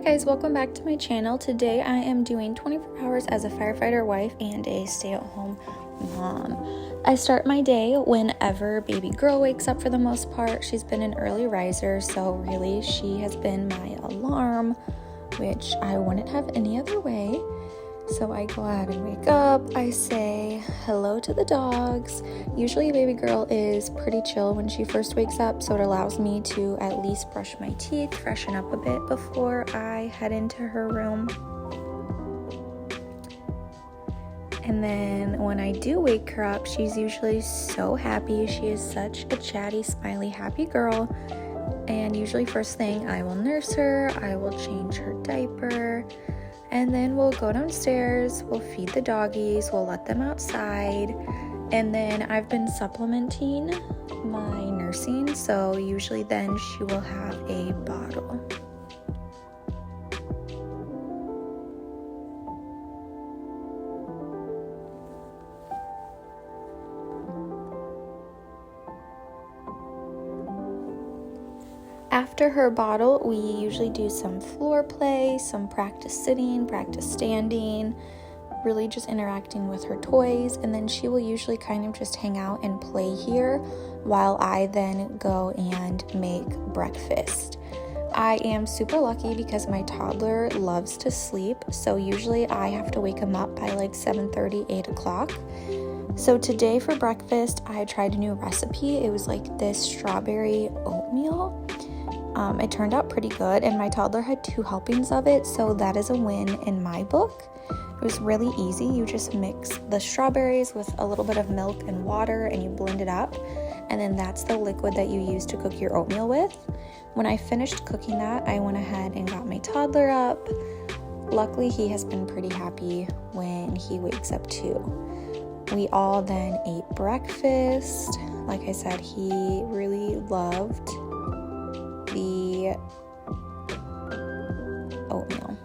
guys, welcome back to my channel. Today I am doing 24 hours as a firefighter wife and a stay-at-home mom. I start my day whenever baby girl wakes up for the most part. She's been an early riser, so really she has been my alarm, which I wouldn't have any other way. So I go ahead and wake up, I say hello to the dogs. Usually baby girl is pretty chill when she first wakes up, so it allows me to at least brush my teeth, freshen up a bit before I head into her room. And then when I do wake her up, she's usually so happy. She is such a chatty, smiley, happy girl. And usually first thing, I will nurse her, I will change her diaper, and then we'll go downstairs, we'll feed the doggies, we'll let them outside, and then I've been supplementing my nursing, so usually then she will have a bottle. After her bottle, we usually do some floor play, some practice sitting, practice standing, really just interacting with her toys, and then she will usually kind of just hang out and play here while I then go and make breakfast. I am super lucky because my toddler loves to sleep, so usually I have to wake him up by like 7:30, 8 o'clock. So today for breakfast, I tried a new recipe. It was like this strawberry oatmeal. It turned out pretty good, and my toddler had 2 helpings of it, so that is a win in my book. It was really easy. You just mix the strawberries with a little bit of milk and water, and you blend it up, and then that's the liquid that you use to cook your oatmeal with. When I finished cooking that, I went ahead and got my toddler up. Luckily, he has been pretty happy when he wakes up too. We all then ate breakfast. Like I said, he really loved the oatmeal.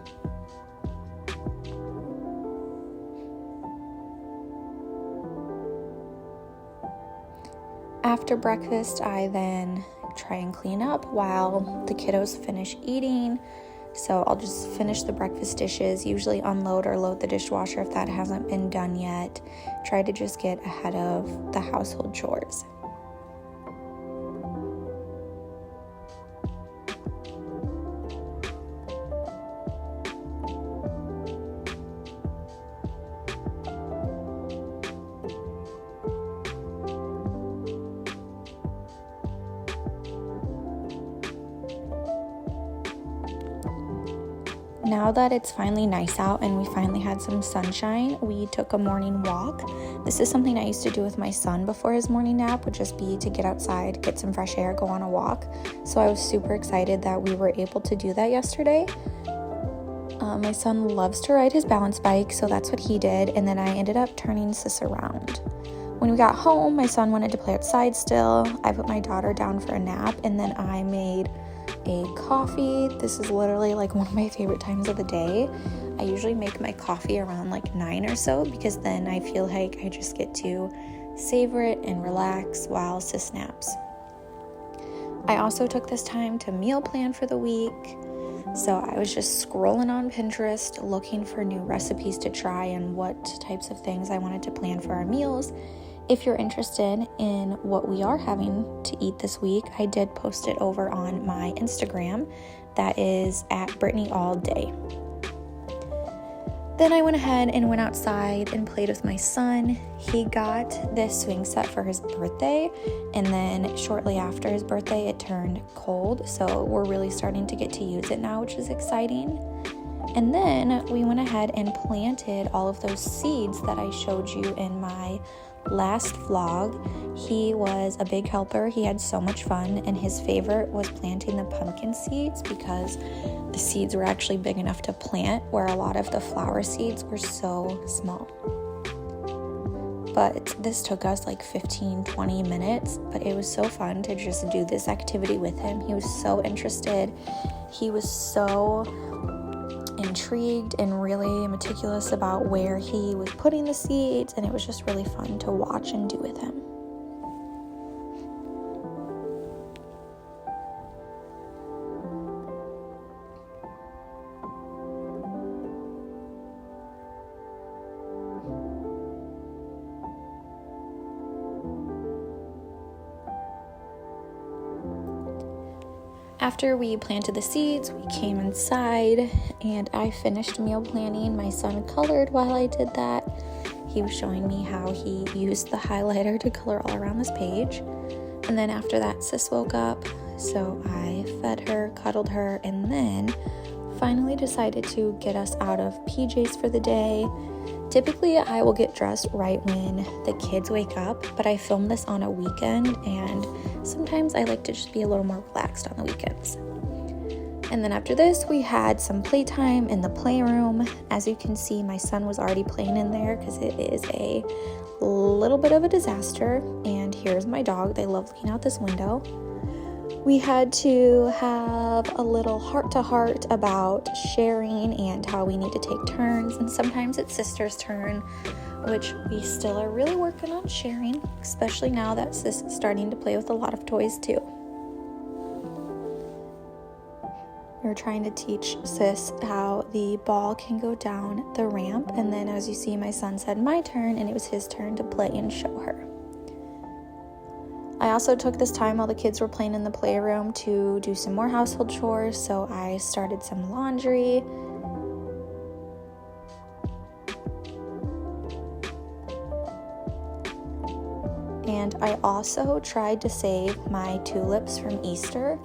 After breakfast, I then try and clean up while the kiddos finish eating. So I'll just finish the breakfast dishes, usually unload or load the dishwasher if that hasn't been done yet. Try to just get ahead of the household chores. Now that it's finally nice out and we finally had some sunshine, we took a morning walk. This is something I used to do with my son before his morning nap, would just be to get outside, get some fresh air, go on a walk. So I was super excited that we were able to do that yesterday. My son loves to ride his balance bike, so that's what he did, and then I ended up turning Sis around. When we got home, my son wanted to play outside still. I put my daughter down for a nap, and then I made a coffee. This is literally like one of my favorite times of the day. I usually make my coffee around like 9 or so because then I feel like I just get to savor it and relax while Sis naps. I also took this time to meal plan for the week. So I was just scrolling on Pinterest looking for new recipes to try and what types of things I wanted to plan for our meals. If you're interested in what we are having to eat this week, I did post it over on my Instagram. That is at Britnee all day. Then I went ahead and went outside and played with my son. He got this swing set for his birthday, and then shortly after his birthday, it turned cold. So we're really starting to get to use it now, which is exciting. And then we went ahead and planted all of those seeds that I showed you in my last vlog. He was a big helper. He had so much fun, and his favorite was planting the pumpkin seeds because the seeds were actually big enough to plant, where a lot of the flower seeds were so small. But this took us like 15-20 minutes, but it was so fun to just do this activity with him. He was so interested. He was so intrigued and really meticulous about where he was putting the seeds, and it was just really fun to watch and do with him. After we planted the seeds, we came inside and I finished meal planning. My son colored while I did that. He was showing me how he used the highlighter to color all around this page. And then after that, Sis woke up, so I fed her, cuddled her, and then finally decided to get us out of PJs for the day. Typically, I will get dressed right when the kids wake up, but I filmed this on a weekend, and sometimes I like to just be a little more relaxed on the weekends. And then after this, we had some playtime in the playroom. As you can see, my son was already playing in there because it is a little bit of a disaster. And here's my dog. They love looking out this window. We had to have a little heart-to-heart about sharing and how we need to take turns. And sometimes it's Sister's turn, which we still are really working on sharing, especially now that Sis is starting to play with a lot of toys too. We're trying to teach Sis how the ball can go down the ramp, and then as you see, my son said my turn, and it was his turn to play and show her. I also took this time while the kids were playing in the playroom to do some more household chores, so I started some laundry. And I also tried to save my tulips from Easter.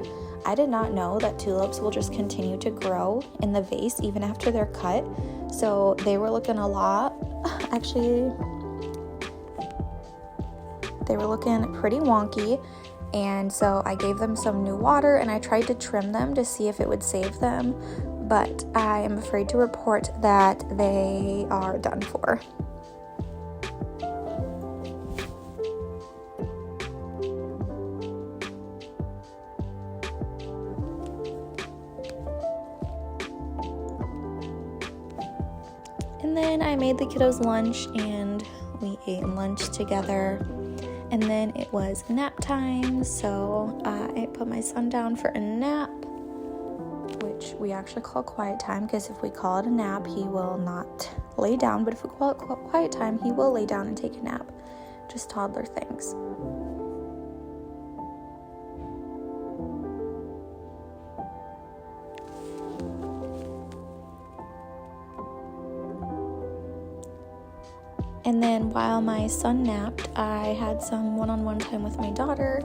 I did not know that tulips will just continue to grow in the vase even after they're cut. So they were looking a lot, actually, they were looking pretty wonky. And so I gave them some new water and I tried to trim them to see if it would save them. But I am afraid to report that they are done for. And then I made the kiddos lunch and we ate lunch together. And then it was nap time, so I put my son down for a nap, which we actually call quiet time, because if we call it a nap, he will not lay down. But if we call it quiet time, he will lay down and take a nap. Just toddler things. And then while my son napped, I had some one-on-one time with my daughter.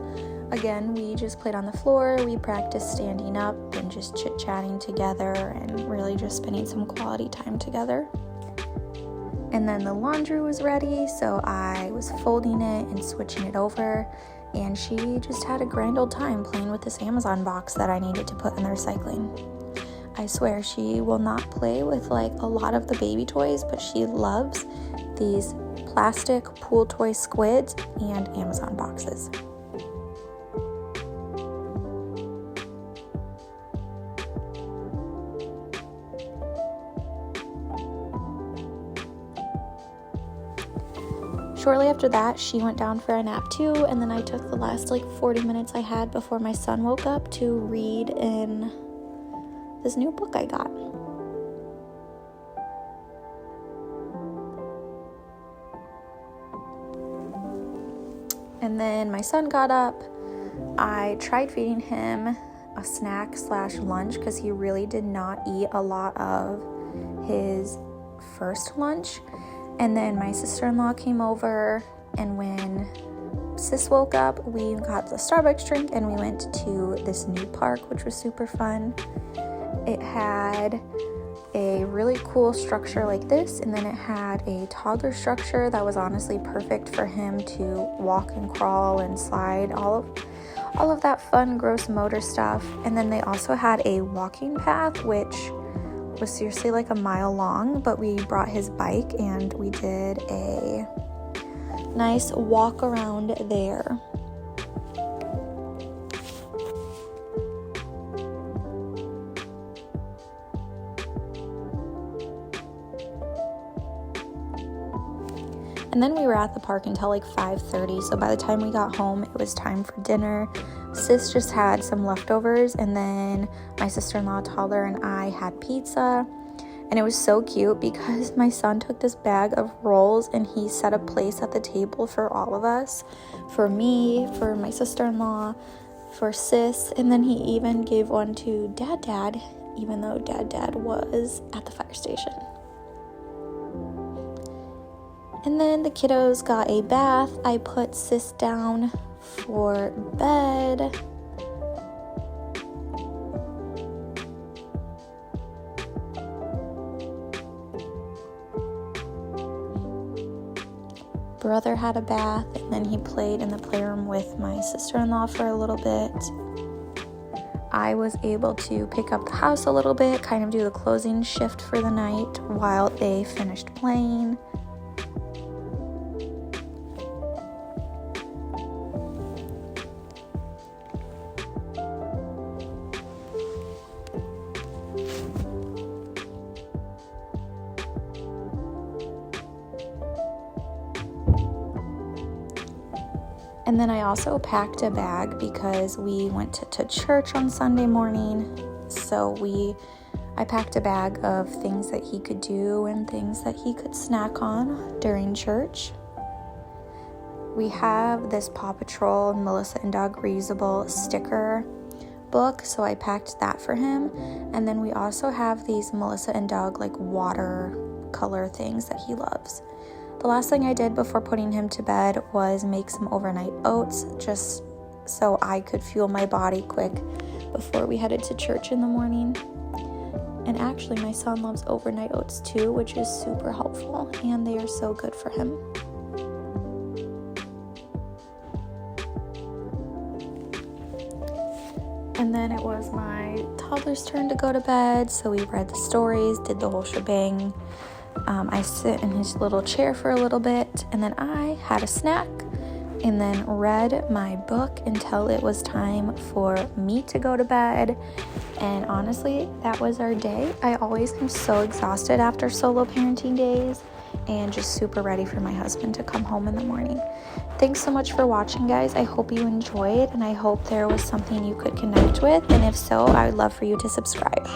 Again, we just played on the floor. We practiced standing up and just chit-chatting together and really just spending some quality time together. And then the laundry was ready, so I was folding it and switching it over. And she just had a grand old time playing with this Amazon box that I needed to put in the recycling. I swear she will not play with like a lot of the baby toys, but she loves these plastic pool toy squids and Amazon boxes. Shortly after that, she went down for a nap too, and then I took the last 40 minutes I had before my son woke up to read in this new book I got. And then my son got up. I tried feeding him a snack/lunch because he really did not eat a lot of his first lunch. And then my sister-in-law came over, and when Sis woke up, we got the Starbucks drink and we went to this new park, which was super fun. It had a really cool structure like this, and then it had a toddler structure that was honestly perfect for him to walk and crawl and slide, all of that fun gross motor stuff. And then they also had a walking path, which was seriously like a mile long, but we brought his bike and we did a nice walk around there. And then we were at the park until 5:30, so by the time we got home, it was time for dinner. Sis just had some leftovers, and then my sister-in-law, toddler, and I had pizza. And it was so cute because my son took this bag of rolls and he set a place at the table for all of us, for me, for my sister-in-law, for Sis, and then he even gave one to Dad, even though Dad was at the fire station. And then the kiddos got a bath. I put Sis down for bed. Brother had a bath, and then he played in the playroom with my sister-in-law for a little bit. I was able to pick up the house a little bit, kind of do the closing shift for the night while they finished playing. And then I also packed a bag because we went to church on Sunday morning. So I packed a bag of things that he could do and things that he could snack on during church. We have this Paw Patrol Melissa and Doug reusable sticker book, so I packed that for him. And then we also have these Melissa and Doug like watercolor things that he loves. The last thing I did before putting him to bed was make some overnight oats, just so I could fuel my body quick before we headed to church in the morning. And actually, my son loves overnight oats too, which is super helpful, and they are so good for him. And then it was my toddler's turn to go to bed, so we read the stories, did the whole shebang. I sit in his little chair for a little bit, and then I had a snack and then read my book until it was time for me to go to bed. And honestly, that was our day. I always am so exhausted after solo parenting days and just super ready for my husband to come home in the morning. Thanks so much for watching, guys. I hope you enjoyed, and I hope there was something you could connect with. And if so, I would love for you to subscribe.